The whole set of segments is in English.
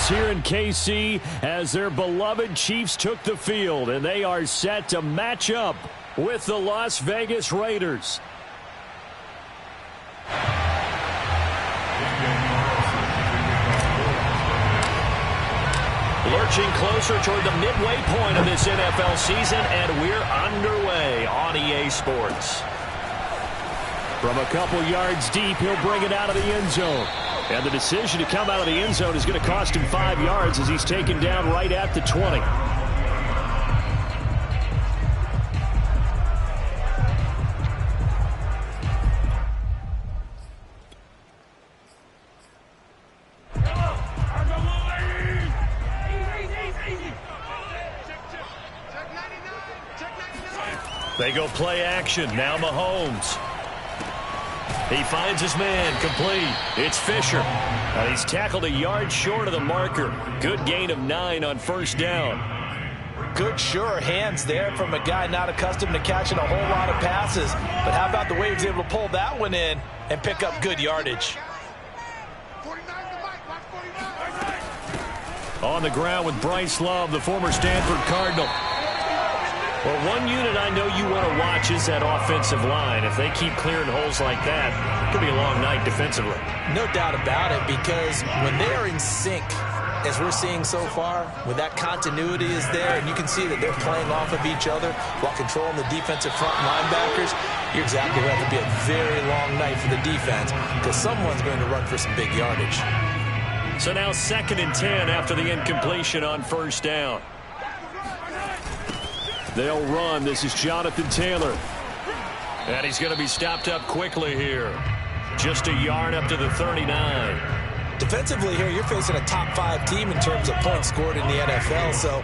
Here in KC as their beloved Chiefs took the field, and they are set to match up with the Las Vegas Raiders. Lurching closer toward the midway point of this NFL season, and we're underway on EA Sports. From a couple yards deep, he'll bring it out of the end zone. And the decision to come out of the end zone is going to cost him 5 yards as he's taken down right at the 20. They go play action. Now Mahomes. He finds his man, complete. It's Fisher. And he's tackled a yard short of the marker. Good gain of 9 on first down. Good, sure hands there from a guy not accustomed to catching a whole lot of passes. But how about the way he was able to pull that one in and pick up good yardage? On the ground with Bryce Love, the former Stanford Cardinal. Well, one unit I know you want to watch is that offensive line. If they keep clearing holes like that, it could be a long night defensively. No doubt about it, because when they are in sync, as we're seeing so far, when that continuity is there, and you can see that they're playing off of each other while controlling the defensive front linebackers, you're exactly right. It'll be a very long night for the defense, because someone's going to run for some big yardage. So now 2nd and 10 after the incompletion on first down. They'll run. This is Jonathan Taylor. And he's going to be stopped up quickly here. Just a yard up to the 39. Defensively here, you're facing a top 5 team in terms of points scored in the NFL. So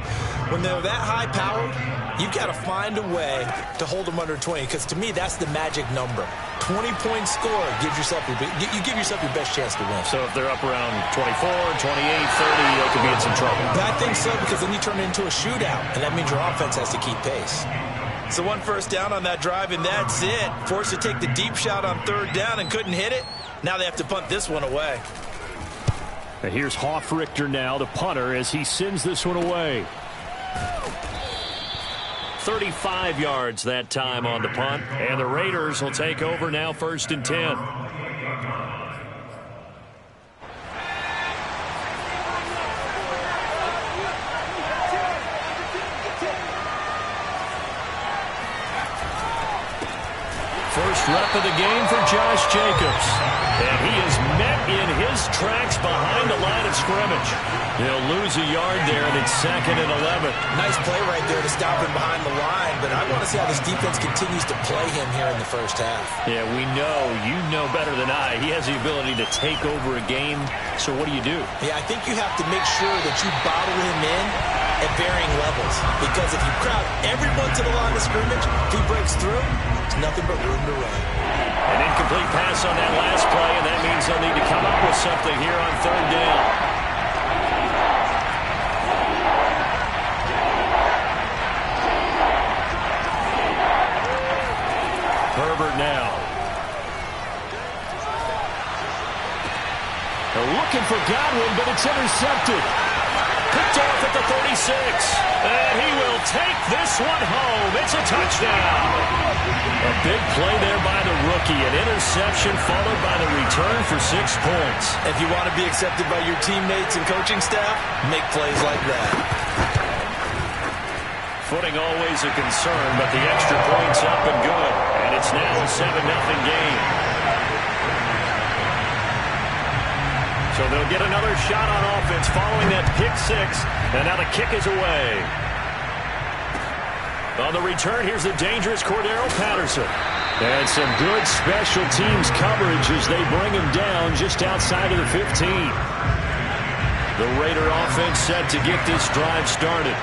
when they're that high-powered, you've got to find a way to hold them under 20. Because to me, that's the magic number. 20-point score gives yourself you give yourself your best chance to win. So if they're up around 24, 28, 30, they could be in some trouble. I think so, because then you turn it into a shootout, and that means your offense has to keep pace. So 1 first down on that drive, and that's it. Forced to take the deep shot on 3rd down and couldn't hit it. Now they have to punt this one away. And here's Hofrichter now, the punter, as he sends this one away. 35 yards that time on the punt, and the Raiders will take over now 1st and 10. First rep of the game for Josh Jacobs. And he is met in his tracks behind the line of scrimmage. He'll lose a yard there, and it's 2nd and 11. Nice play right there to stop him behind the line, but I want to see how this defense continues to play him here in the first half. Yeah, we know. You know better than I. He has the ability to take over a game, so what do you do? Yeah, I think you have to make sure that you bottle him in at varying levels, because if you crowd everyone to the line of scrimmage, if he breaks through, it's nothing but room to run. An incomplete pass on that last play, and that means they'll need to come up with something here on 3rd down. Herbert now. They're looking for Godwin, but it's intercepted. Picked off at the 36. And he will take this one home. It's a touchdown. A big play there by the rookie. An interception followed by the return for 6 points. If you want to be accepted by your teammates and coaching staff, make plays like that. Footing always a concern, but the extra point's up and good. And it's now a 7-0 game. So they'll get another shot on offense following that pick 6. And now the kick is away. On the return, here's the dangerous Cordero Patterson. And some good special teams coverage as they bring him down just outside of the 15. The Raider offense set to get this drive started.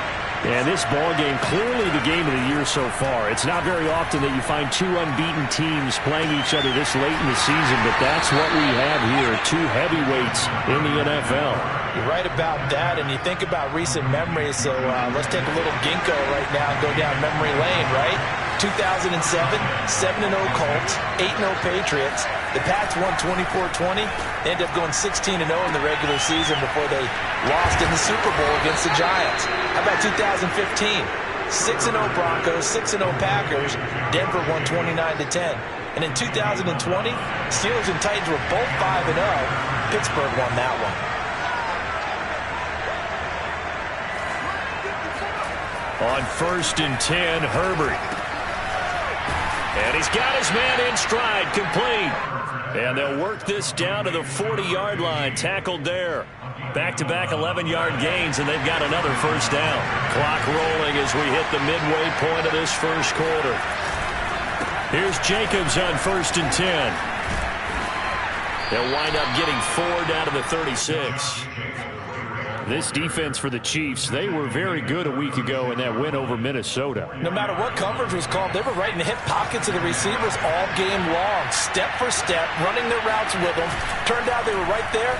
And this ball game, clearly the game of the year so far. It's not very often that you find 2 unbeaten teams playing each other this late in the season, but that's what we have here, 2 heavyweights in the NFL. You're right about that, and you think about recent memories, so let's take a little ginkgo right now and go down memory lane, right? 2007, 7-0 Colts, 8-0 Patriots. The Pats won 24-20. They ended up going 16-0 in the regular season before they lost in the Super Bowl against the Giants. How about 2015? 6-0 Broncos, 6-0 Packers. Denver won 29-10. And in 2020, Steelers and Titans were both 5-0. Pittsburgh won that one. On 1st and 10, Herbert. And he's got his man in stride, complete. And they'll work this down to the 40-yard line, tackled there. Back-to-back 11-yard gains, and they've got another first down. Clock rolling as we hit the midway point of this first quarter. Here's Jacobs on 1st and 10. They'll wind up getting 4 down to the 36. This defense for the Chiefs, they were very good a week ago in that win over Minnesota. No matter what coverage was called, they were right in the hip pockets of the receivers all game long, step for step, running their routes with them. Turned out they were right there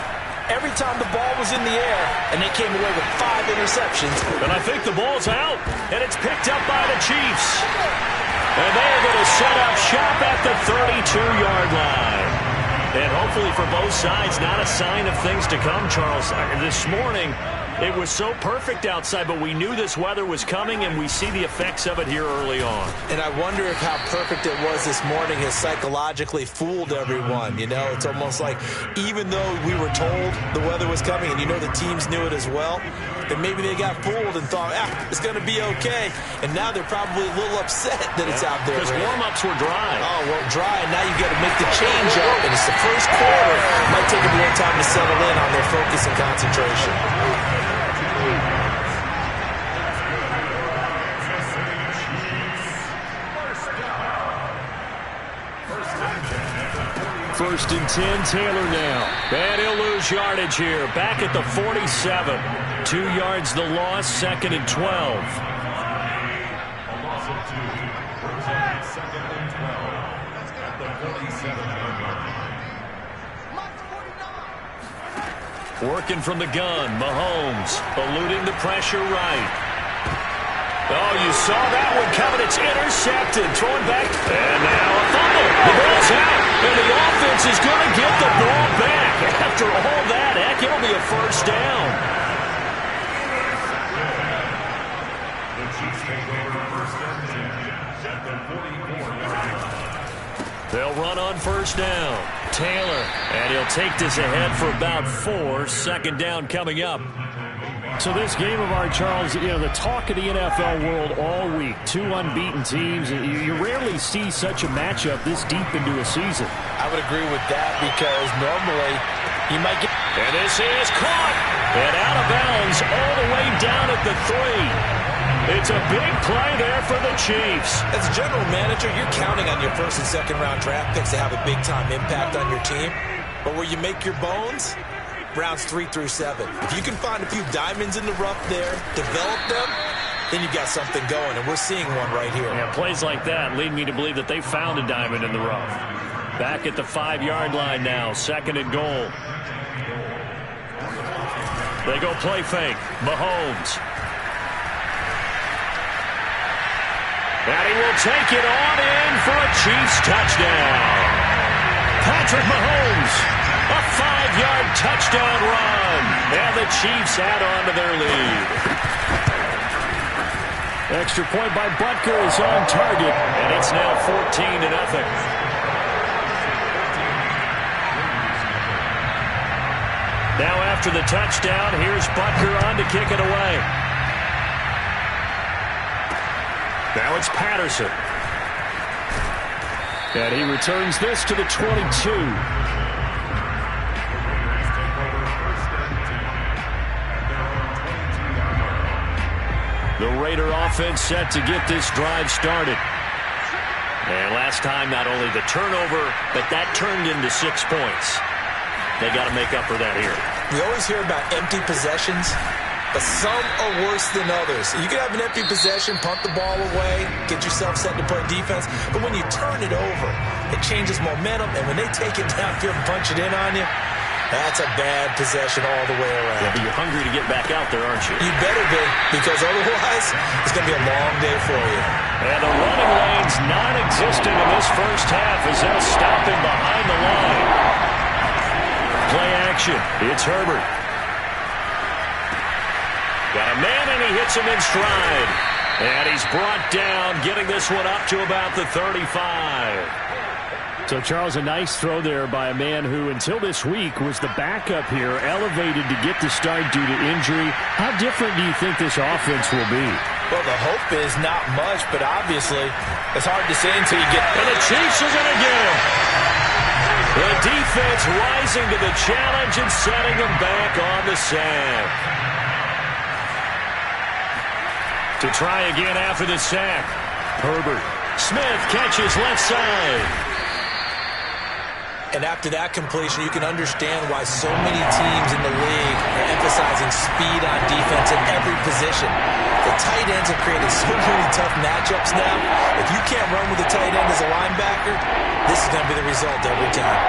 every time the ball was in the air, and they came away with 5 interceptions. And I think the ball's out, and it's picked up by the Chiefs. And they're going to set up shop at the 32-yard line. And hopefully for both sides, not a sign of things to come, Charles. This morning, it was so perfect outside, but we knew this weather was coming, and we see the effects of it here early on. And I wonder if how perfect it was this morning has psychologically fooled everyone. You know, it's almost like even though we were told the weather was coming, and you know the teams knew it as well, that maybe they got fooled and thought, it's going to be okay. And now they're probably a little upset that it's out there. Because warm-ups were dry. Oh, well, dry, and now you've got to make the change up. And it's the first quarter. It might take them a little time to settle in on their focus and concentration. First and 10, Taylor now. And he'll lose yardage here. Back at the 47. 2 yards the loss, 2nd and 12. Working from the gun, Mahomes eluding the pressure right. Oh, you saw that one coming. It's intercepted. Throwing back. And now a fumble. The ball's out. And the offense is going to get the ball back. After all that, heck, it'll be a first down. They'll run on first down. Taylor. And he'll take this ahead for about 4. 2nd down coming up. So this game of ours, Charles, you know, the talk of the NFL world all week. 2 unbeaten teams. You rarely see such a matchup this deep into a season. I would agree with that because normally you might get... And this is caught. And out of bounds all the way down at the 3. It's a big play there for the Chiefs. As a general manager, you're counting on your 1st and 2nd round draft picks to have a big-time impact on your team. But where you make your bones... rounds 3 through 7. If you can find a few diamonds in the rough there, develop them, then you've got something going, and we're seeing one right here. Yeah, plays like that lead me to believe that they found a diamond in the rough. Back at the 5-yard line now, 2nd and goal. They go play fake. Mahomes. And he will take it on in for a Chiefs touchdown. Patrick Mahomes. A 5-yard touchdown run. And the Chiefs add on to their lead. Extra point by Butker is on target. And it's now 14-0. Now after the touchdown, here's Butker on to kick it away. Now it's Patterson. And he returns this to the 22. The Raider offense set to get this drive started. And last time, not only the turnover, but that turned into 6 points. They got to make up for that here. We always hear about empty possessions, but some are worse than others. You can have an empty possession, punt the ball away, get yourself set to play defense, but when you turn it over, it changes momentum, and when they take it downfield and punch it in on you, That's a bad possession all the way around. Yeah, but you're hungry to get back out there, aren't you? You better be, because otherwise it's going to be a long day for you. And the running lane's non-existent in this first half as they'll stop him behind the line. Play action. It's Herbert. Got a man, and he hits him in stride. And he's brought down, getting this one up to about the 35. So, Charles, a nice throw there by a man who, until this week, was the backup here, elevated to get the start due to injury. How different do you think this offense will be? Well, the hope is not much, but obviously it's hard to say until you get... And the Chiefs are going to get him. The defense rising to the challenge and setting them back on the sack. To try again after the sack. Herbert. Smith catches left side. And after that completion, you can understand why so many teams in the league are emphasizing speed on defense in every position. The tight ends have created so many tough matchups now. If you can't run with a tight end as a linebacker, this is going to be the result every time.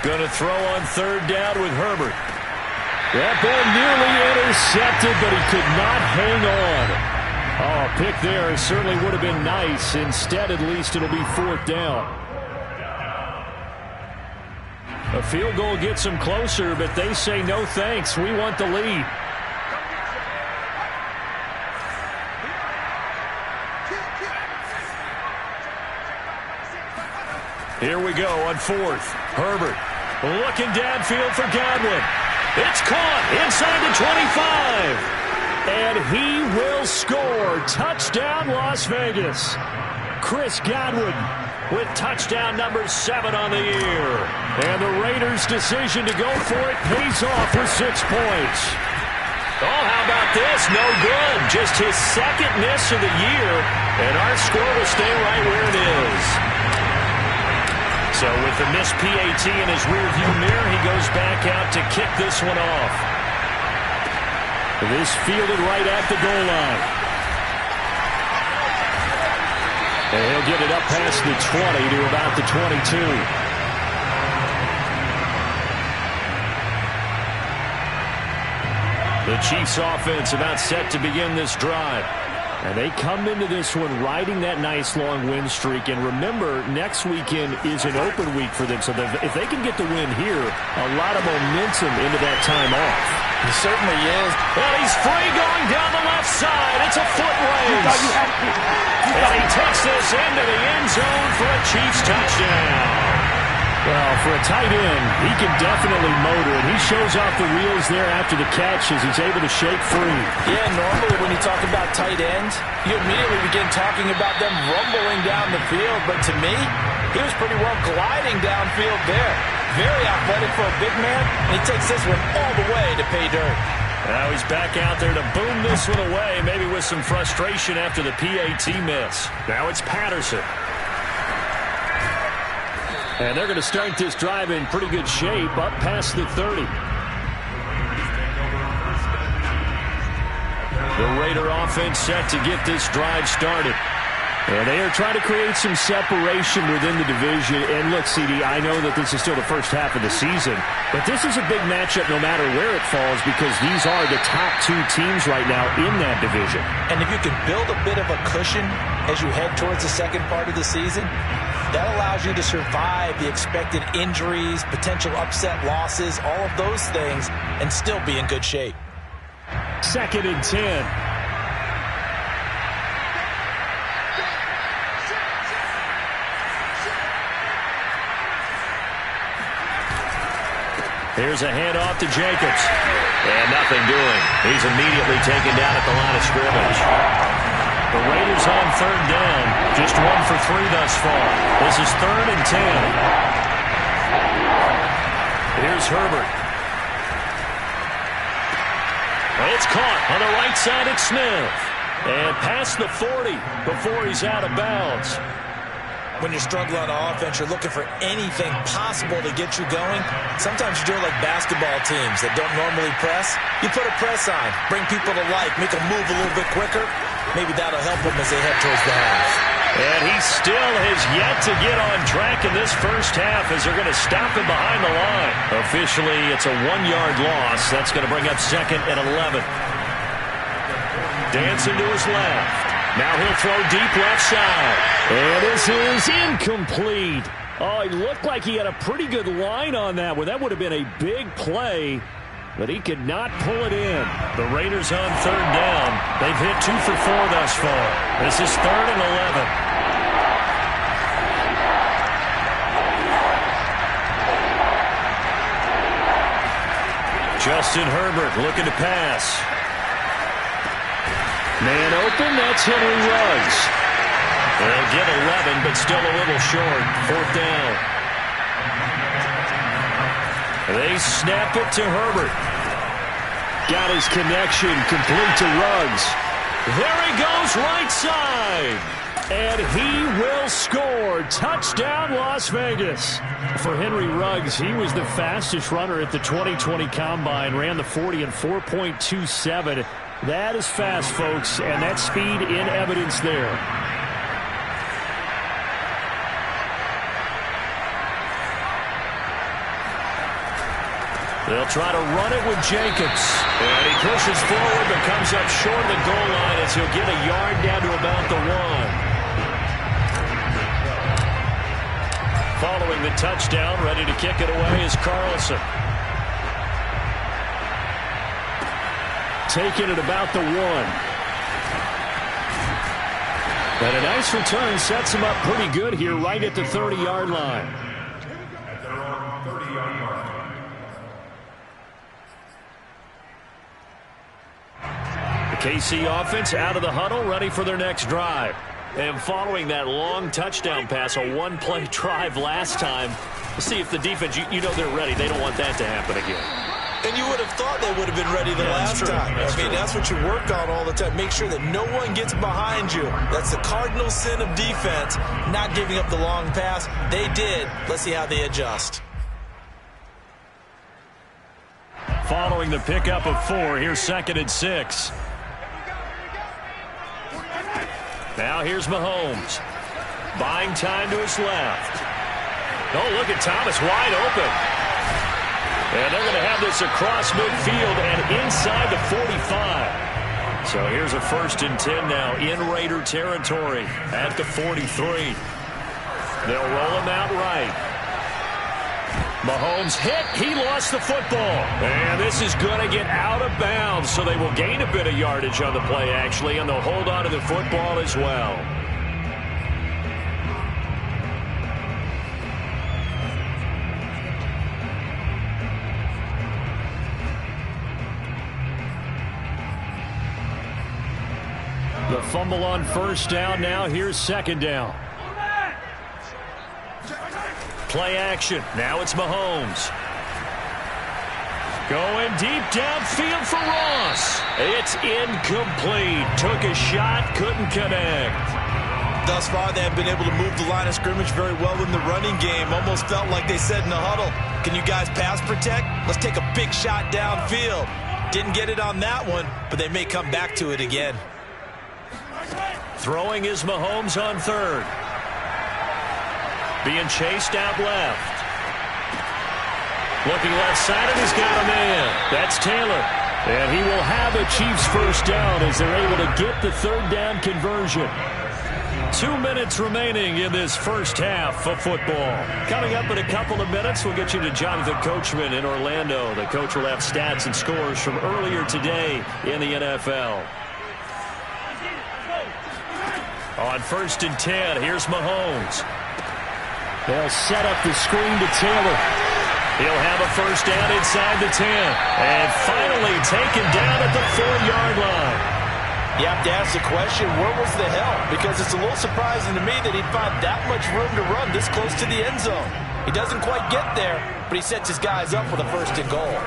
Going to throw on third down with Herbert. That ball nearly intercepted, but he could not hang on. Oh, a pick there certainly would have been nice. Instead, at least it'll be fourth down. A field goal gets them closer, but they say no thanks. We want the lead. Here we go on fourth. Herbert looking downfield for Godwin. It's caught inside the 25. And he will score. Touchdown, Las Vegas. Chris Godwin with touchdown number 7 on the year. And the Raiders' decision to go for it pays off with 6 points. Oh, how about this? No good. Just his second miss of the year. And our score will stay right where it is. So with the missed PAT in his rearview mirror, he goes back out to kick this one off. This fielded right at the goal line. And he'll get it up past the 20 to about the 22. The Chiefs offense about set to begin this drive. And they come into this one riding that nice long win streak. And remember, next weekend is an open week for them. So if they can get the win here, a lot of momentum into that time off. He certainly is. Well, he's free going down the left side. It's a foot race. And he takes this into the end zone for a Chiefs touchdown. Well, for a tight end, he can definitely motor, and he shows off the wheels there after the catch as he's able to shake free. Yeah, normally when you talk about tight ends, you immediately begin talking about them rumbling down the field. But to me, he was pretty well gliding downfield there. Very athletic for a big man, and he takes this one all the way to pay dirt. Now he's back out there to boom this one away, maybe with some frustration after the PAT miss. Now it's Patterson. And they're going to start this drive in pretty good shape, up past the 30. The Raider offense set to get this drive started. And they are trying to create some separation within the division. And look, CD, I know that this is still the first half of the season, but this is a big matchup no matter where it falls because these are the top 2 teams right now in that division. And if you can build a bit of a cushion as you head towards the second part of the season, that allows you to survive the expected injuries, potential upset losses, all of those things, and still be in good shape. 2nd and 10. Here's a handoff to Jacobs. And nothing doing. He's immediately taken down at the line of scrimmage. The Raiders on third down. Just 1 for 3 thus far. This is 3rd and 10. Here's Herbert. It's caught on the right side at Smith. And past the 40 before he's out of bounds. When you're struggling on offense, you're looking for anything possible to get you going. Sometimes you do it like basketball teams that don't normally press. You put a press on, bring people to life, make them move a little bit quicker. maybe that'll help them as they head towards the half. And he still has yet to get on track in this first half as they're going to stop him behind the line. Officially, it's a 1-yard loss. That's going to bring up 2nd and 11. Dancing to his left. Now he'll throw deep left side. And this is incomplete. Oh, it looked like he had a pretty good line on that one. That would have been a big play, but he could not pull it in. The Raiders on 3rd down. They've hit 2 for 4 thus far. This is 3rd and 11. Justin Herbert looking to pass. Man open, that's Henry Ruggs. They'll get 11, but still a little short. 4th down. They snap it to Herbert. Got his connection complete to Ruggs. There he goes right side. And he will score. Touchdown, Las Vegas. For Henry Ruggs, he was the fastest runner at the 2020 Combine. Ran the 40 in 4.27. That is fast, folks, and that speed in evidence there. They'll try to run it with Jacobs. And he pushes forward but comes up short of the goal line as he'll get a yard down to about the 1. Following the touchdown, ready to kick it away is Carlson. Taking it about the 1. And a nice return sets him up pretty good here right at the 30-yard line. The KC offense out of the huddle, ready for their next drive. And following that long touchdown pass, a one-play drive last time, see if the defense, you know they're ready. They don't want that to happen again. And you would have thought they would have been ready the last time. That's what you work on all the time. Make sure that no one gets behind you. That's the cardinal sin of defense, not giving up the long pass. They did. Let's see how they adjust. Following the pickup of 4, here's 2nd and 6. Now here's Mahomes. Buying time to his left. Oh, look at Thomas wide open. And they're going to have this across midfield and inside the 45. So here's a 1st and 10 now in Raider territory at the 43. They'll roll him out right. Mahomes hit. He lost the football. And this is going to get out of bounds, so they will gain a bit of yardage on the play, actually, and they'll hold on to the football as well. The fumble on 1st down. Now here's 2nd down. Play action. Now it's Mahomes. Going deep downfield for Ross. It's incomplete. Took a shot, couldn't connect. Thus far, they have been able to move the line of scrimmage very well in the running game. Almost felt like they said in the huddle, can you guys pass protect? Let's take a big shot downfield. Didn't get it on that one, but they may come back to it again. Throwing is Mahomes on 3rd. Being chased out left. Looking left side, and he's got a man. That's Taylor. And he will have a Chiefs 1st down as they're able to get the 3rd down conversion. 2 minutes remaining in this first half of football. Coming up in a couple of minutes, we'll get you to Jonathan Coachman in Orlando. The coach will have stats and scores from earlier today in the NFL. On 1st and 10, here's Mahomes. They'll set up the screen to Taylor. He'll have a 1st down inside the 10. And finally taken down at the 4-yard line. You have to ask the question, where was the help? Because it's a little surprising to me that he'd find that much room to run this close to the end zone. He doesn't quite get there, but he sets his guys up for the 1st and goal.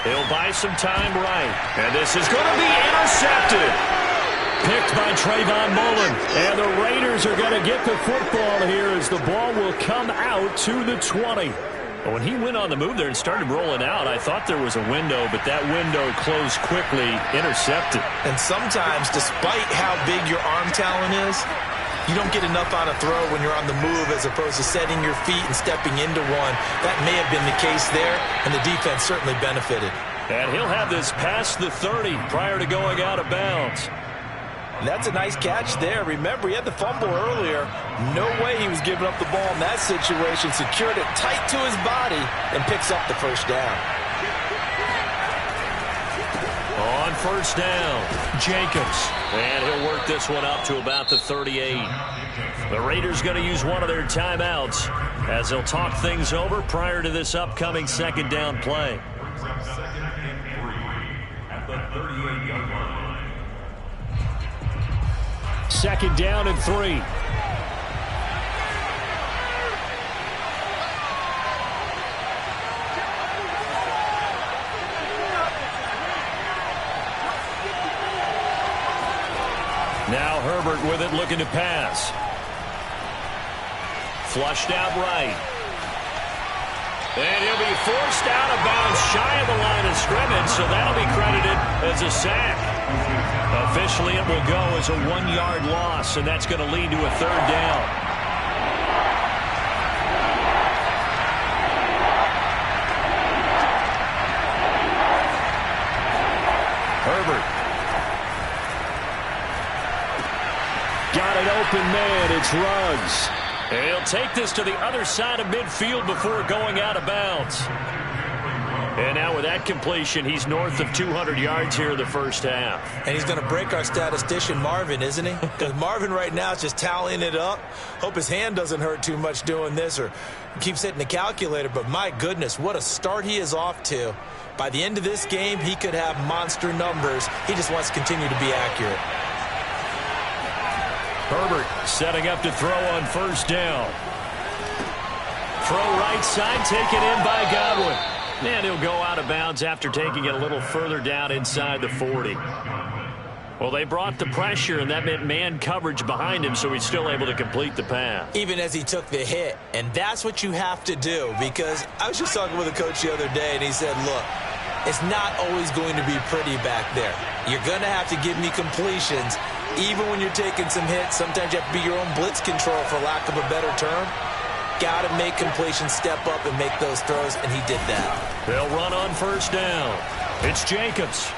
He'll buy some time right. And this is going to be intercepted. Picked by Trayvon Mullen. And the Raiders are going to get the football here as the ball will come out to the 20. When he went on the move there and started rolling out, I thought there was a window, but that window closed quickly, intercepted. And sometimes, despite how big your arm talent is, you don't get enough on a throw when you're on the move as opposed to setting your feet and stepping into one. That may have been the case there, and the defense certainly benefited. And he'll have this past the 30 prior to going out of bounds. That's a nice catch there. Remember, he had the fumble earlier. No way he was giving up the ball in that situation. Secured it tight to his body and picks up the first down. On first down, Jacobs. And he'll work this one up to about the 38. The Raiders going to use one of their timeouts as they'll talk things over prior to this upcoming second down play. At the 38-yard line. Second down and 3. Now Herbert with it, looking to pass. Flushed out right. And he'll be forced out of bounds shy of the line of scrimmage, so that'll be credited as a sack. Officially, it will go as a 1-yard loss, and that's going to lead to a third down. Herbert. Got an open man. It's Ruggs. And he'll take this to the other side of midfield before going out of bounds. And now with that completion, he's north of 200 yards here in the first half. And he's going to break our statistician, Marvin, isn't he? Because Marvin right now is just tallying it up. Hope his hand doesn't hurt too much doing this or keeps hitting the calculator. But my goodness, what a start he is off to. By the end of this game, he could have monster numbers. He just wants to continue to be accurate. Herbert setting up to throw on first down. Throw right side, taken in by Godwin. And he'll go out of bounds after taking it a little further down inside the 40. Well, they brought the pressure, and that meant man coverage behind him, so he's still able to complete the pass. Even as he took the hit. And that's what you have to do, because I was just talking with a coach the other day, and he said, look, it's not always going to be pretty back there. You're going to have to give me completions. Even when you're taking some hits, sometimes you have to be your own blitz control, for lack of a better term. Got to make completions, step up, and make those throws, and he did that. They'll run on first down. It's Jacobs.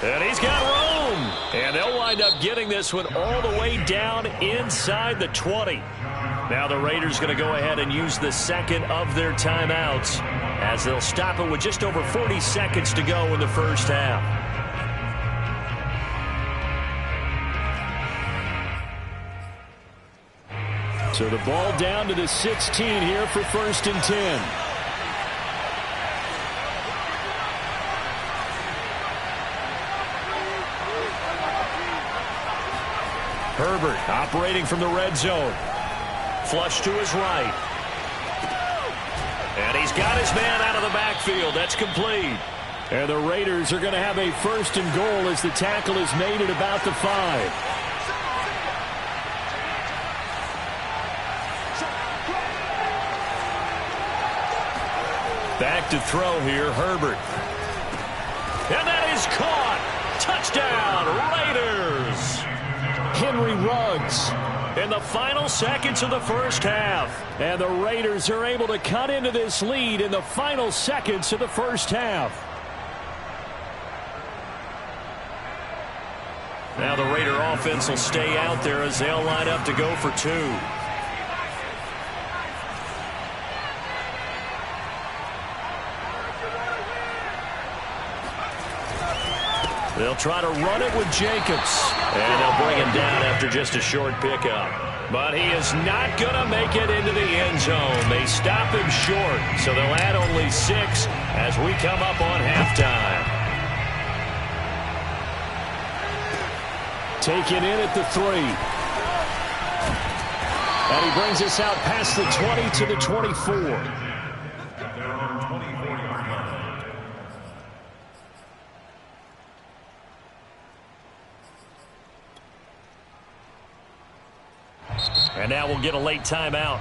And he's got room. And they'll wind up getting this one all the way down inside the 20. Now the Raiders going to go ahead and use the second of their timeouts as they'll stop it with just over 40 seconds to go in the first half. So the ball down to the 16 here for first and 10. Herbert operating from the red zone. Flush to his right. And he's got his man out of the backfield. That's complete. And the Raiders are going to have a first and goal as the tackle is made at about the 5. Back to throw here, Herbert. And that is caught. Touchdown, Raiders. Henry Ruggs. In the final seconds of the first half. And the Raiders are able to cut into this lead in the final seconds of the first half. Now the Raider offense will stay out there as they'll line up to go for 2. They'll try to run it with Jacobs. And they'll bring him down after just a short pickup. But he is not going to make it into the end zone. They stop him short. So they'll add only 6 as we come up on halftime. Taken in at the 3. And he brings us out past the 20 to the 24. And now we'll get a late timeout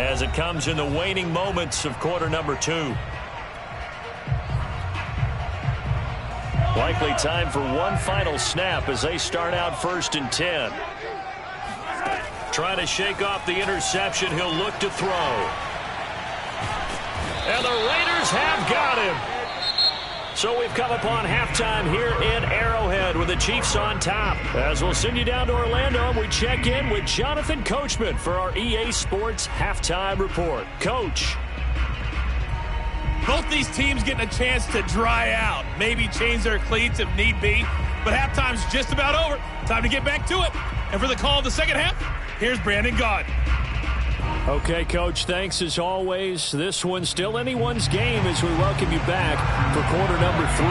as it comes in the waning moments of quarter number 2. Likely time for one final snap as they start out 1st and 10. Trying to shake off the interception. He'll look to throw. And the Raiders have got him. So we've come upon halftime here in Arrowhead with the Chiefs on top. As we'll send you down to Orlando, and we check in with Jonathan Coachman for our EA Sports Halftime Report. Coach. Both these teams getting a chance to dry out, maybe change their cleats if need be. But halftime's just about over. Time to get back to it. And for the call of the second half, here's Brandon Gaudin. Okay, Coach, thanks as always. This one's still anyone's game as we welcome you back for quarter number 3.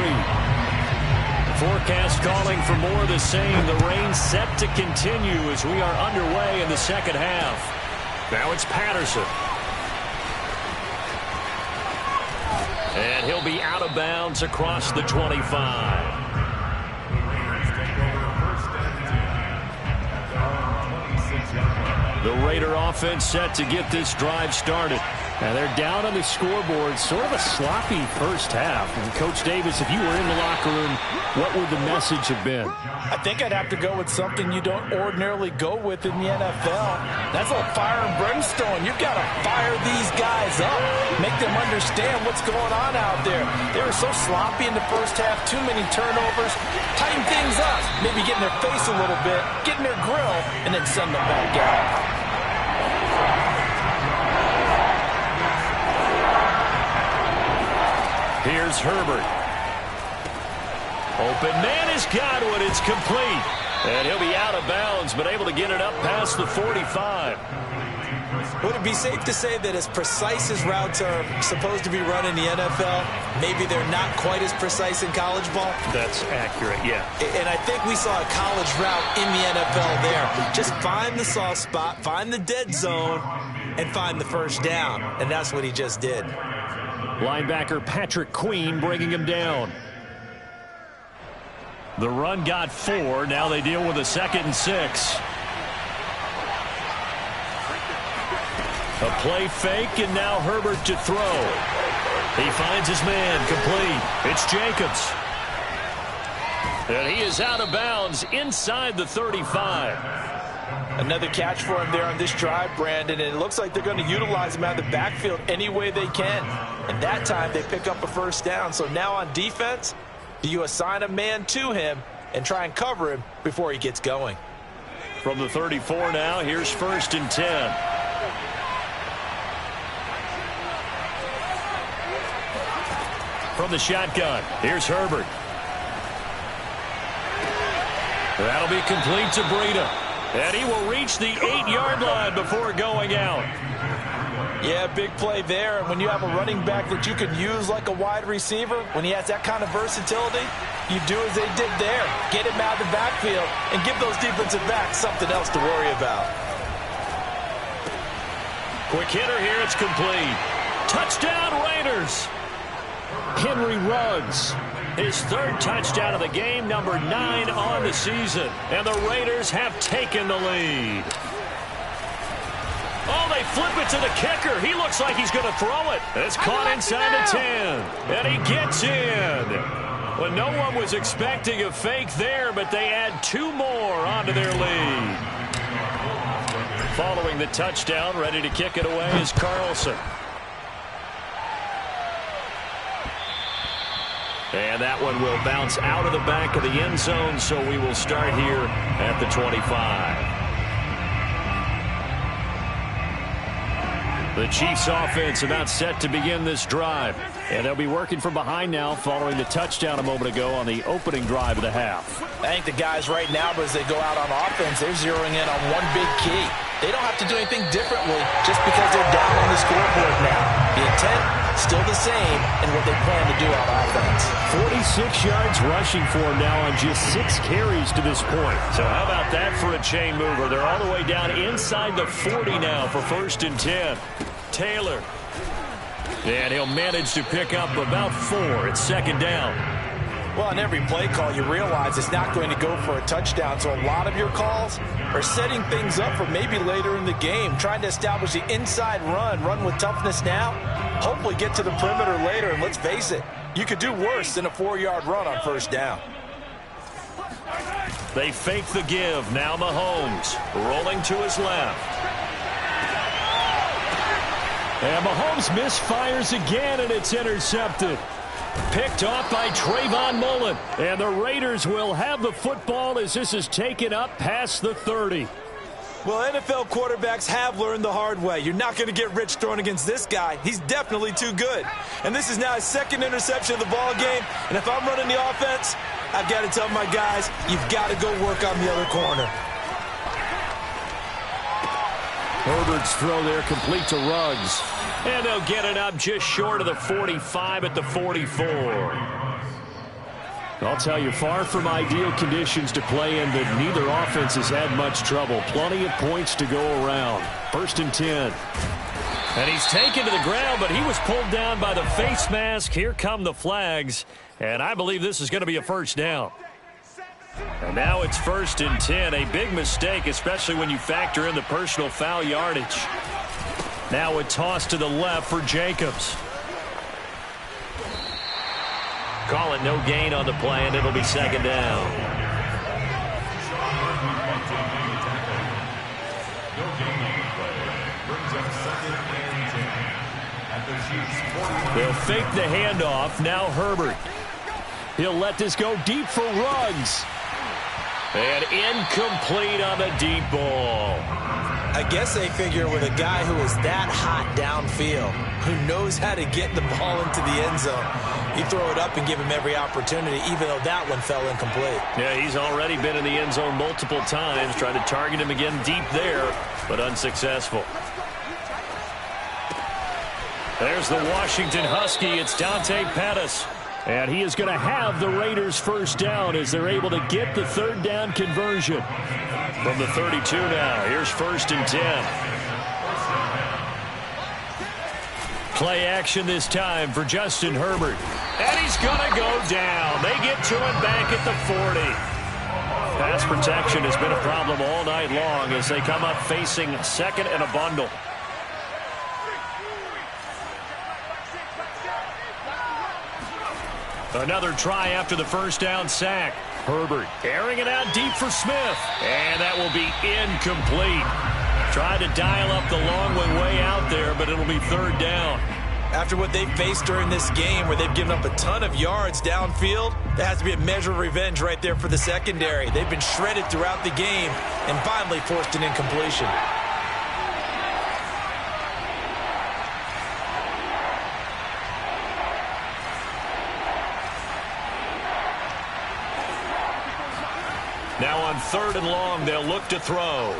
Forecast calling for more of the same. The rain set to continue as we are underway in the second half. Now it's Patterson. And he'll be out of bounds across the 25. The Raider offense set to get this drive started. And they're down on the scoreboard. Sort of a sloppy first half. And Coach Davis, if you were in the locker room, what would the message have been? I think I'd have to go with something you don't ordinarily go with in the NFL. That's a fire and brimstone. You've got to fire these guys up. Make them understand what's going on out there. They were so sloppy in the first half. Too many turnovers. Tighten things up. Maybe get in their face a little bit. Get in their grill. And then send them back out. Here's Herbert. Open man is Godwin. It's complete. And he'll be out of bounds, but able to get it up past the 45. Would it be safe to say that as precise as routes are supposed to be run in the NFL, maybe they're not quite as precise in college ball? That's accurate, yeah. And I think we saw a college route in the NFL there. Just find the soft spot, find the dead zone, and find the first down. And that's what he just did. Linebacker Patrick Queen bringing him down. The run got 4. Now they deal with a 2nd and 6. A play fake, and now Herbert to throw. He finds his man complete. It's Jacobs. And he is out of bounds inside the 35. Another catch for him there on this drive, Brandon, and it looks like they're going to utilize him out of the backfield any way they can. And that time they pick up a first down. So now on defense, do you assign a man to him and try and cover him before he gets going? From the 34 now, here's 1st and 10. From the shotgun, here's Herbert. That'll be complete to Breida. And he will reach the 8-yard line before going out. Yeah, big play there. And when you have a running back that you can use like a wide receiver, when he has that kind of versatility, you do as they did there. Get him out of the backfield and give those defensive backs something else to worry about. Quick hitter here. It's complete. Touchdown, Raiders. Henry Ruggs. His 3rd touchdown of the game, number 9 on the season. And the Raiders have taken the lead. Oh, they flip it to the kicker. He looks like he's going to throw it. It's caught inside the 10. And he gets in. Well, no one was expecting a fake there, but they add 2 more onto their lead. Following the touchdown, ready to kick it away is Carlson. And that one will bounce out of the back of the end zone, so we will start here at the 25. The Chiefs offense about set to begin this drive. And they'll be working from behind now following the touchdown a moment ago on the opening drive of the half. I think the guys right now, as they go out on offense, they're zeroing in on one big key. They don't have to do anything differently just because they're down on the scoreboard now. The intent, still the same in what they plan to do on offense. 46 yards rushing for him now on just 6 carries to this point. So how about that for a chain mover? They're all the way down inside the 40 now for 1st and 10. Taylor. And he'll manage to pick up about 4. It's 2nd down. Well, on every play call, you realize it's not going to go for a touchdown, so a lot of your calls are setting things up for maybe later in the game, trying to establish the inside run with toughness now, hopefully get to the perimeter later, and let's face it, you could do worse than a 4-yard run on first down. They fake the give. Now Mahomes rolling to his left. And Mahomes misfires again, and it's intercepted. Picked off by Trayvon Mullen. And the Raiders will have the football as this is taken up past the 30. Well, NFL quarterbacks have learned the hard way. You're not going to get rich throwing against this guy. He's definitely too good. And this is now his second interception of the ball game. And if I'm running the offense, I've got to tell my guys, you've got to go work on the other corner. Herbert's throw there complete to Ruggs. And they'll get it up just short of the 45 at the 44. I'll tell you, far from ideal conditions to play in, but neither offense has had much trouble. Plenty of points to go around. 1st and 10. And he's taken to the ground, but he was pulled down by the face mask. Here come the flags. And I believe this is going to be a first down. And now it's 1st and 10. A big mistake, especially when you factor in the personal foul yardage. Now a toss to the left for Jacobs. Call it no gain on the play, and it'll be 2nd down. They'll fake the handoff. Now Herbert. He'll let this go deep for Ruggs. And incomplete on the deep ball. I guess they figure with a guy who is that hot downfield, who knows how to get the ball into the end zone, you throw it up and give him every opportunity, even though that one fell incomplete. Yeah, he's already been in the end zone multiple times, trying to target him again deep there, but unsuccessful. There's the Washington Husky. It's Dante Pettis. And he is going to have the Raiders first down as they're able to get the 3rd down conversion. From the 32 now, here's 1st and 10. Play action this time for Justin Herbert. And he's going to go down. They get to him back at the 40. Pass protection has been a problem all night long as they come up facing 2nd and a bundle. Another try after the first down sack. Herbert airing it out deep for Smith. And that will be incomplete. Tried to dial up the long way out there, but it'll be 3rd down. After what they've faced during this game where they've given up a ton of yards downfield, there has to be a measure of revenge right there for the secondary. They've been shredded throughout the game and finally forced an incompletion. Now on 3rd and long, they'll look to throw.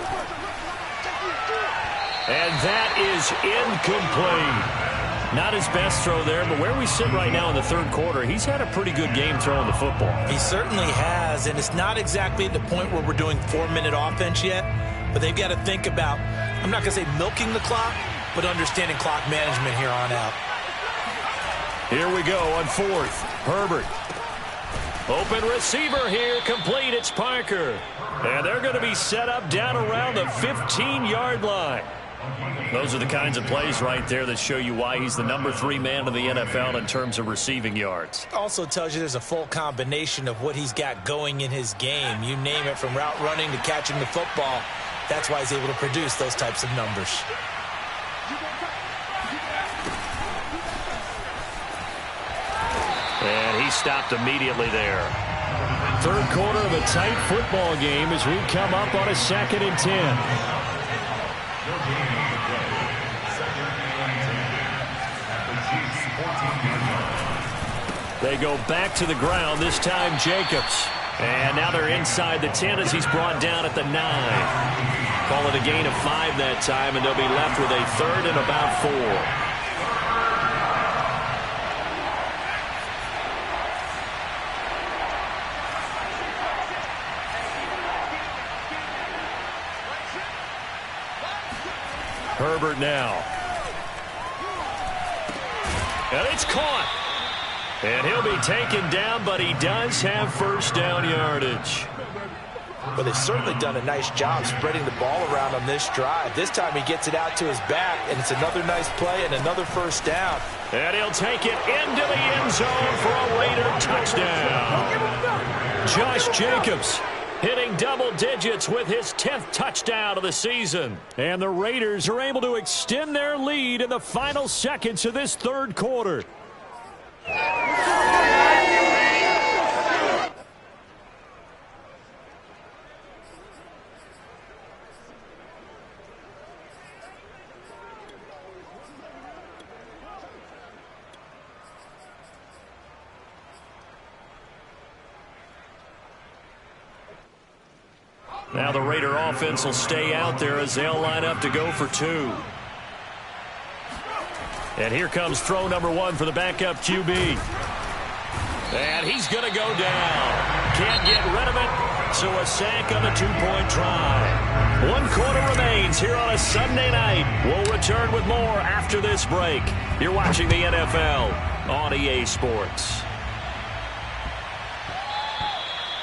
And that is incomplete. Not his best throw there, but where we sit right now in the 3rd quarter, he's had a pretty good game throwing the football. He certainly has, and it's not exactly at the point where we're doing 4-minute offense yet, but they've got to think about, I'm not going to say milking the clock, but understanding clock management here on out. Here we go on 4th. Herbert. Open receiver here, complete. It's Parker. And they're going to be set up down around the 15-yard line. Those are the kinds of plays right there that show you why he's the number 3 man in the NFL in terms of receiving yards. Also tells you there's a full combination of what he's got going in his game. You name it, from route running to catching the football. That's why he's able to produce those types of numbers. And he stopped immediately there. 3rd quarter of a tight football game as we come up on a 2nd and 10. They go back to the ground, this time Jacobs. And now they're inside the 10 as he's brought down at the 9. Call it a gain of 5 that time, and they'll be left with a 3rd and about 4. Herbert now. And it's caught. And he'll be taken down, but he does have first down yardage. Well, they've certainly done a nice job spreading the ball around on this drive. This time he gets it out to his back, and it's another nice play and another first down. And he'll take it into the end zone for a Raider touchdown. Josh Jacobs hitting double digits with his 10th touchdown of the season. And the Raiders are able to extend their lead in the final seconds of this third quarter. Now the Raider offense will stay out there as they'll line up to go for two. And here comes throw number one for the backup QB. And he's going to go down. Can't get rid of it, so a sack on the two-point try. 1 quarter remains here on a Sunday night. We'll return with more after this break. You're watching the NFL on EA Sports.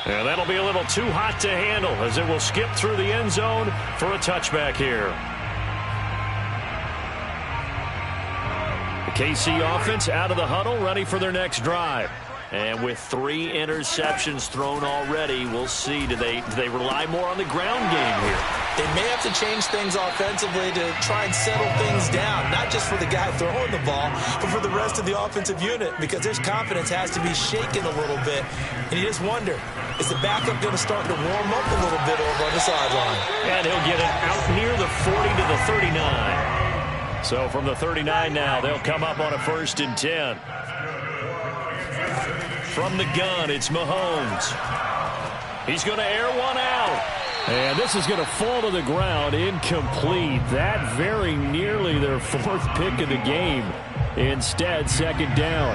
And that'll be a little too hot to handle as it will skip through the end zone for a touchback here. The KC offense out of the huddle, ready for their next drive. And with 3 interceptions thrown already, we'll see. Do they rely more on the ground game here? They may have to change things offensively to try and settle things down, not just for the guy throwing the ball, but for the rest of the offensive unit, because his confidence has to be shaken a little bit. And you just wonder, is the backup going to start to warm up a little bit over on the sideline? And he'll get it out near the 40 to the 39. So from the 39 now, they'll come up on a 1st and 10. From the gun, it's Mahomes. He's going to air one out. And this is going to fall to the ground, incomplete. That very nearly their 4th pick of the game. Instead, 2nd down.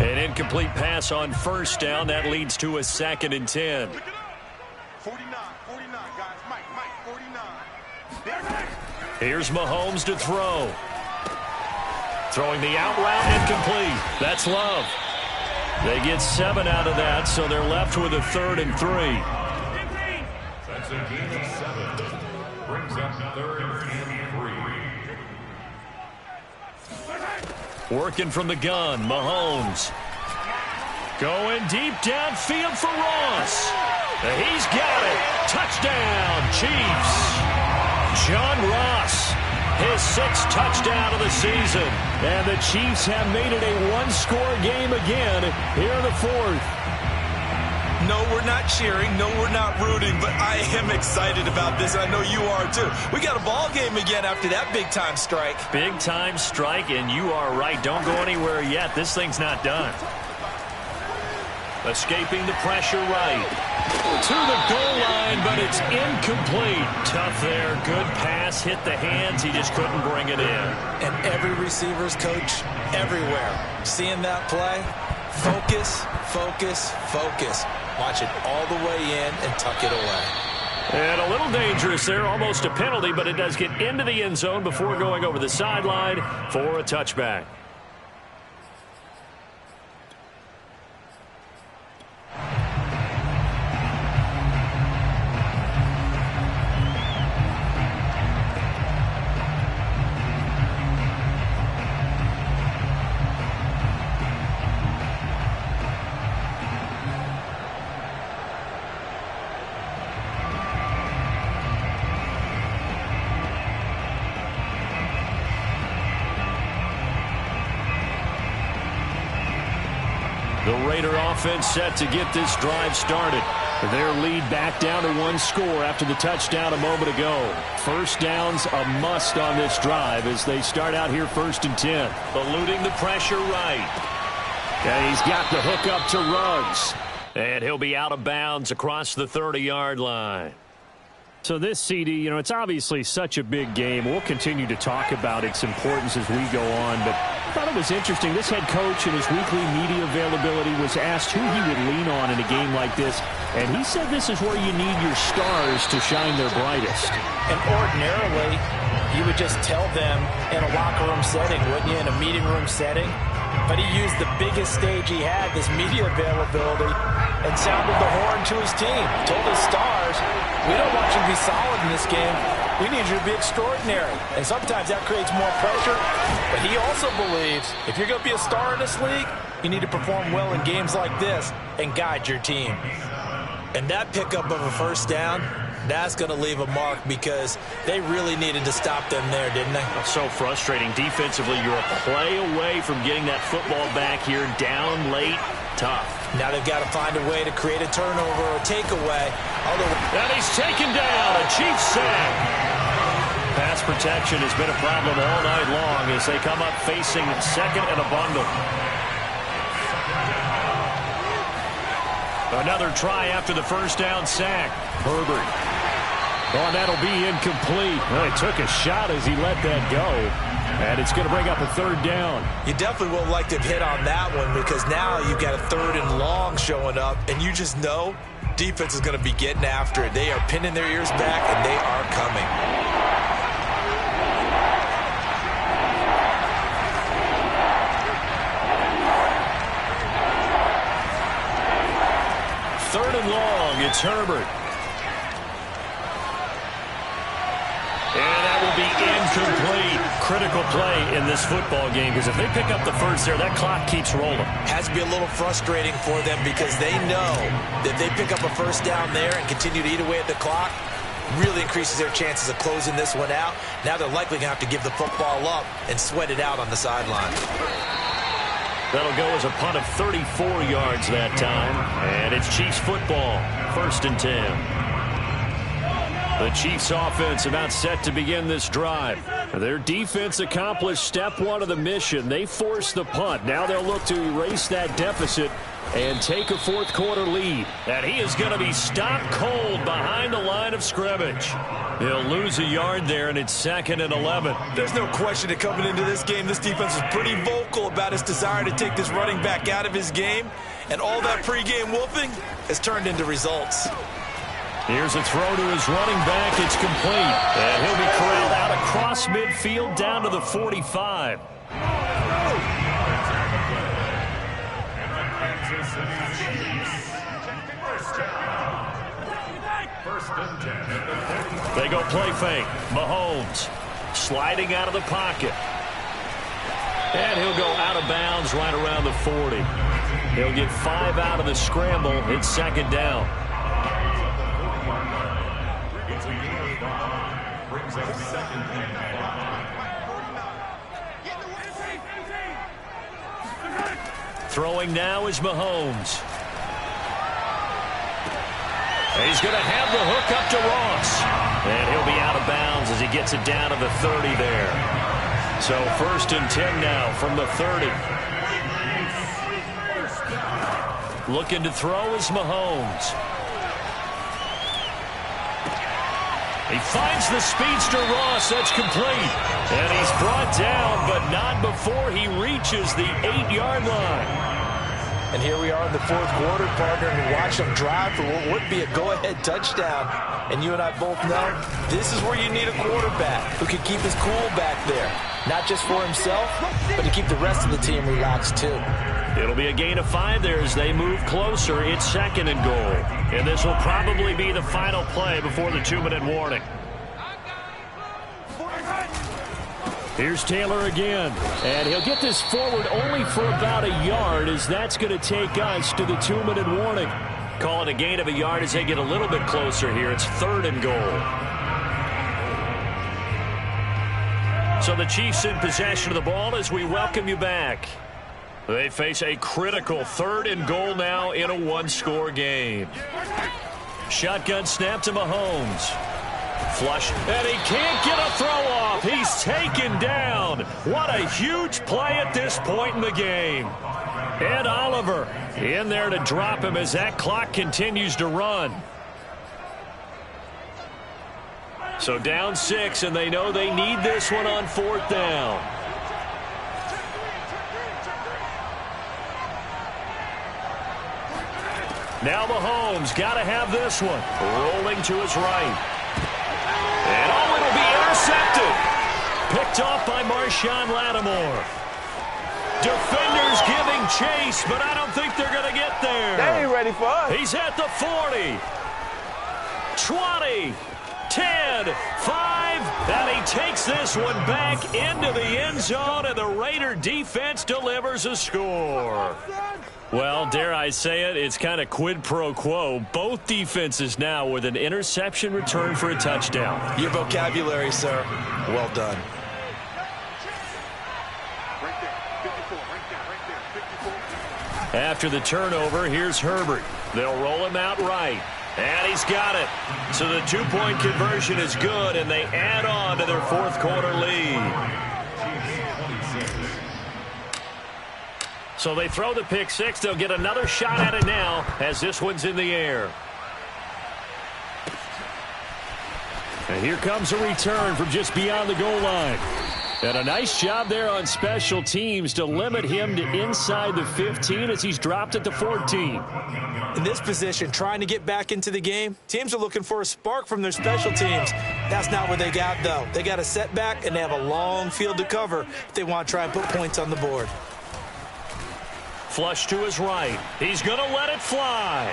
An incomplete pass on 1st down. That leads to a 2nd and 10. 49, guys. Mike, 49. Here's Mahomes to throw. Throwing the out route, incomplete. That's Love. They get 7 out of that, so they're left with a 3rd and 3. That's a gain of 7. Brings up 3rd and 3. Working from the gun, Mahomes. Going deep downfield for Ross. He's got it. Touchdown, Chiefs. John Ross, his 6th touchdown of the season. And the Chiefs have made it a one-score game again here in the 4th. No, we're not cheering. No, we're not rooting. But I am excited about this. I know you are, too. We got a ball game again after that big-time strike. Big-time strike, and you are right. Don't go anywhere yet. This thing's not done. Escaping the pressure right. To the goal line, but it's incomplete. Tough there. Good pass. Hit the hands. He just couldn't bring it in. And every receiver's coach everywhere. Seeing that play, focus, focus, focus. Watch it all the way in and tuck it away. And a little dangerous there. Almost a penalty, but it does get into the end zone before going over the sideline for a touchback. The Raider offense set to get this drive started. Their lead back down to 1 score after the touchdown a moment ago. 1st down's a must on this drive as they start out here 1st and 10. Eluding the pressure right. And he's got the hook up to Ruggs. And he'll be out of bounds across the 30-yard line. So this, CD, it's obviously such a big game. We'll continue to talk about its importance as we go on, but I thought it was interesting. This head coach in his weekly media availability was asked who he would lean on in a game like this, and he said this is where you need your stars to shine their brightest. And ordinarily, you would just tell them in a locker room setting, wouldn't you, in a meeting room setting? but he used the biggest stage he had, this media availability, and sounded the horn to his team. Told his stars, we don't want you to be solid in this game. We need you to be extraordinary. And sometimes that creates more pressure. But he also believes if you're going to be a star in this league, you need to perform well in games like this and guide your team. And that pickup of a first down, that's going to leave a mark because they really needed to stop them there, didn't they? So frustrating. Defensively, you're a play away from getting that football back here. Down late, tough. Now they've got to find a way to create a turnover or takeaway. And he's taken down. A Chiefs sack. Pass protection has been a problem all night long as they come up facing second and a bundle. Another try after the first down sack. Herbert. Oh, that'll be incomplete. Well, he took a shot as he let that go. And it's going to bring up a third down. You definitely would like to have hit on that one because now you've got a third and long showing up, and you just know defense is going to be getting after it. They are pinning their ears back, and they are coming. Third and long, it's Herbert. And that will be incomplete. Critical play in this football game because if they pick up the first there, that clock keeps rolling. Has to be a little frustrating for them because they know that they pick up a first down there and continue to eat away at the clock, really increases their chances of closing this one out. Now they're likely going to have to give the football up and sweat it out on the sideline. That'll go as a punt of 34 yards that time. And it's Chiefs football, 1st and 10. The Chiefs offense about set to begin this drive. Their defense accomplished step one of the mission. They forced the punt. Now they'll look to erase that deficit and take a fourth quarter lead. And he is going to be stopped cold behind the line of scrimmage. He'll lose a yard there, and it's 2nd and 11. There's no question that coming into this game, this defense was pretty vocal about its desire to take this running back out of his game. And all that pregame wolfing has turned into results. Here's a throw to his running back. It's complete. And he'll be corralled out across midfield down to the 45. They go play fake. Mahomes sliding out of the pocket. And he'll go out of bounds right around the 40. He'll get 5 out of the scramble. It's 2nd down. Throwing now is Mahomes. He's going to have the hook up to Ross. And he'll be out of bounds as he gets it down to the 30 there. So 1st and 10 now from the 30. Looking to throw is Mahomes. He finds the speedster Ross. That's complete. And he's brought down, but not before he reaches the 8-yard line. And here we are in the fourth quarter, partner, and watch them drive for what would be a go-ahead touchdown. And you and I both know this is where you need a quarterback who can keep his cool back there. Not just for himself, but to keep the rest of the team relaxed too. It'll be a gain of 5 there as they move closer. It's 2nd and goal. And this will probably be the final play before the 2-minute warning. Here's Taylor again. And he'll get this forward only for about a yard as that's going to take us to the 2-minute warning. Call it a gain of a yard as they get a little bit closer here. It's 3rd and goal. So the Chiefs in possession of the ball as we welcome you back. They face a critical 3rd and goal now in a 1-score game. Shotgun snap to Mahomes. Flush, and he can't get a throw off. He's taken down. What a huge play at this point in the game. Ed Oliver in there to drop him as that clock continues to run. So down 6, and they know they need this one on 4th down. Now Mahomes got to have this one. Rolling to his right. And oh, it'll be intercepted. Picked off by Marshawn Lattimore. Defenders giving chase, but I don't think they're going to get there. They ain't ready for us. He's at the 40, 20, 10, 5, and he takes this one back into the end zone, and the Raider defense delivers a score. Well, dare I say it, it's kind of quid pro quo. Both defenses now with an interception return for a touchdown. Your vocabulary, sir. Well done. After the turnover, here's Herbert. They'll roll him out right. And he's got it. So the two-point conversion is good, and they add on to their fourth-quarter lead. So they throw the pick six. They'll get another shot at it now as this one's in the air. And here comes a return from just beyond the goal line. And a nice job there on special teams to limit him to inside the 15 as he's dropped at the 14. In this position, trying to get back into the game, teams are looking for a spark from their special teams. That's not what they got, though. They got a setback, and they have a long field to cover if they want to try and put points on the board. Flush to his right. He's going to let it fly.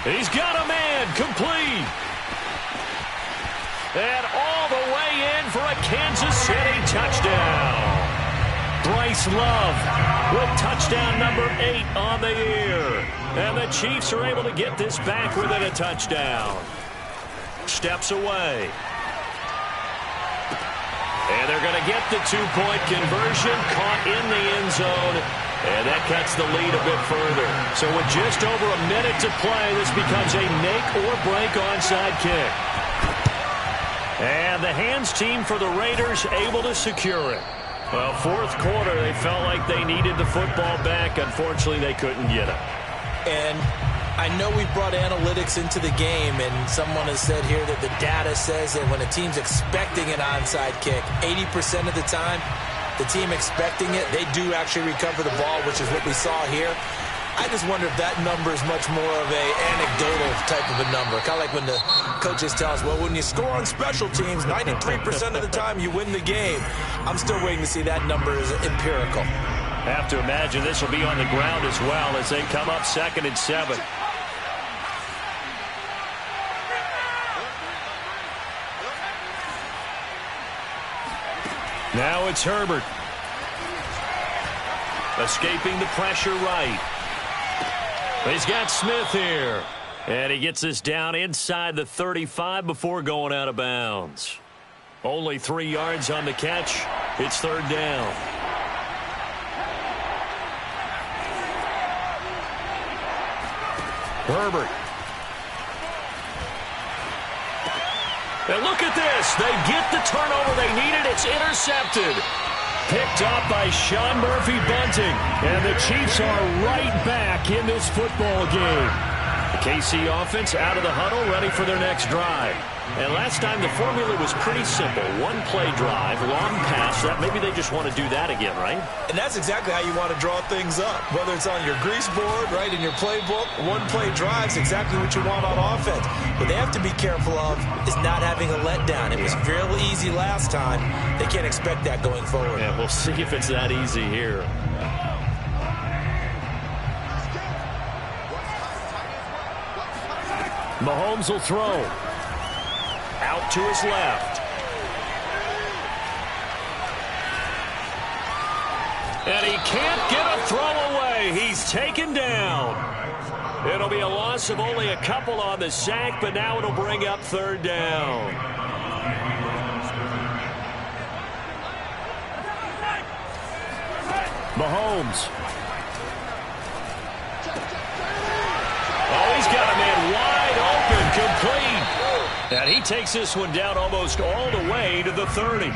He's got a man complete. And all the way in for a Kansas City touchdown. Bryce Love with touchdown number 8 on the year. And the Chiefs are able to get this back within a touchdown. Steps away. And they're going to get the two-point conversion, caught in the end zone. And that cuts the lead a bit further. So with just over a minute to play, this becomes a make or break onside kick. And the hands team for the Raiders able to secure it. Well, fourth quarter, they felt like they needed the football back. Unfortunately, they couldn't get it. And I know we brought analytics into the game, and someone has said here that the data says that when a team's expecting an onside kick, 80% of the time, the team expecting it, they do actually recover the ball, which is what we saw here. I just wonder if that number is much more of a anecdotal type of a number. Kind of like when the coaches tell us, well, when you score on special teams, 93% of the time you win the game. I'm still waiting to see that number is empirical. Have to imagine this will be on the ground as well as they come up 2nd and 7. Now it's Herbert. Escaping the pressure right. He's got Smith here. And he gets this down inside the 35 before going out of bounds. Only 3 yards on the catch. It's 3rd down. Herbert. And look at this. They get the turnover they needed. It's intercepted. Picked up by Sean Murphy-Bunting. And the Chiefs are right back in this football game. The KC offense out of the huddle, ready for their next drive. And last time the formula was pretty simple. One-play drive, long pass. That maybe they just want to do that again, right? And that's exactly how you want to draw things up. Whether it's on your grease board, right, in your playbook, one-play drive's exactly what you want on offense. What they have to be careful of is not having a letdown. It was real easy last time. They can't expect that going forward. Yeah, we'll see if it's that easy here. Mahomes will throw. Out to his left. And he can't get a throw away. He's taken down. It'll be a loss of only a couple on the sack, but now it'll bring up 3rd down. Mahomes. Oh, he's got a man wide open, complete. And he takes this one down almost all the way to the 30.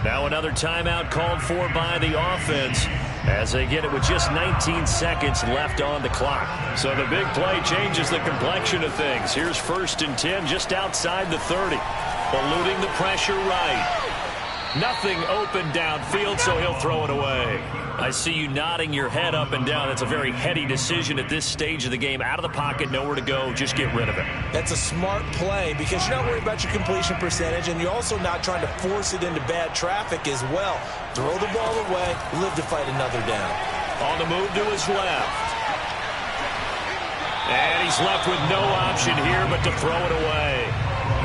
Now another timeout called for by the offense as they get it with just 19 seconds left on the clock. So the big play changes the complexion of things. Here's 1st and 10 just outside the 30. Eluding the pressure right. Nothing open downfield, so he'll throw it away. I see you nodding your head up and down. That's a very heady decision at this stage of the game. Out of the pocket, nowhere to go. Just get rid of it. That's a smart play because you're not worried about your completion percentage, and you're also not trying to force it into bad traffic as well. Throw the ball away, live to fight another down. On the move to his left. And he's left with no option here but to throw it away.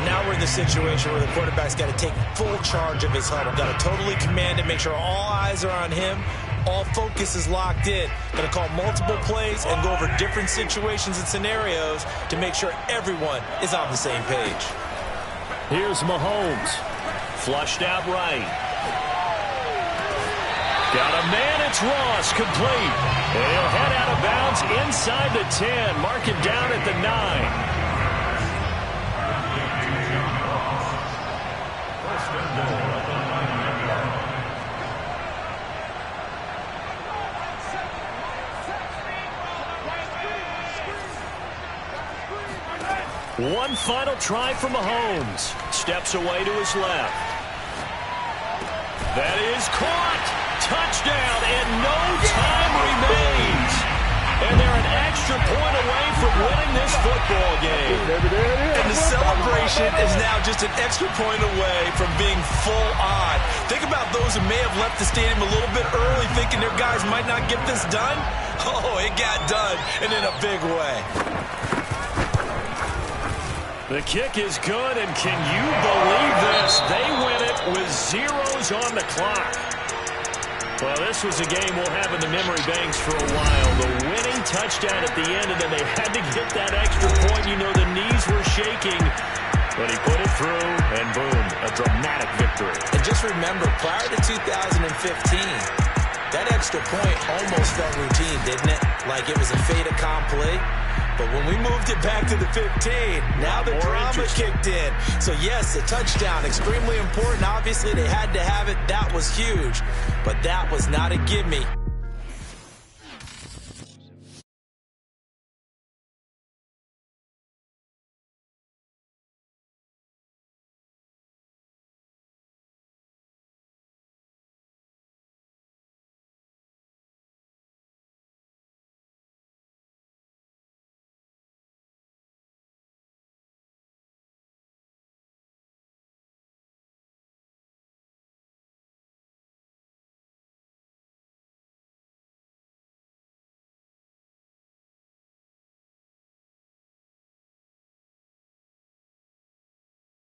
Now we're in the situation where the quarterback's got to take full charge of his huddle. Got to totally command it, make sure all eyes are on him. All focus is locked in. Got to call multiple plays and go over different situations and scenarios to make sure everyone is on the same page. Here's Mahomes. Flushed out right. Got a man, it's Ross, complete. And he'll head out of bounds inside the 10. Mark him down at the 9. One final try for Mahomes. Steps away to his left. That is caught. Touchdown, and no time remains. And they're an extra point away from winning this football game. And the celebration is now just an extra point away from being full on. Think about those who may have left the stadium a little bit early thinking their guys might not get this done. Oh, it got done, and in a big way. The kick is good, and can you believe this? They win it with zeros on the clock. Well, this was a game we'll have in the memory banks for a while. The winning touchdown at the end, and then they had to get that extra point. You know, the knees were shaking, but he put it through, and boom, a dramatic victory. And just remember, prior to 2015, that extra point almost felt routine, didn't it? Like it was a fait accompli. But when we moved it back to the 15, now the drama kicked in. So, yes, a touchdown, extremely important. Obviously, they had to have it. That was huge. But that was not a gimme.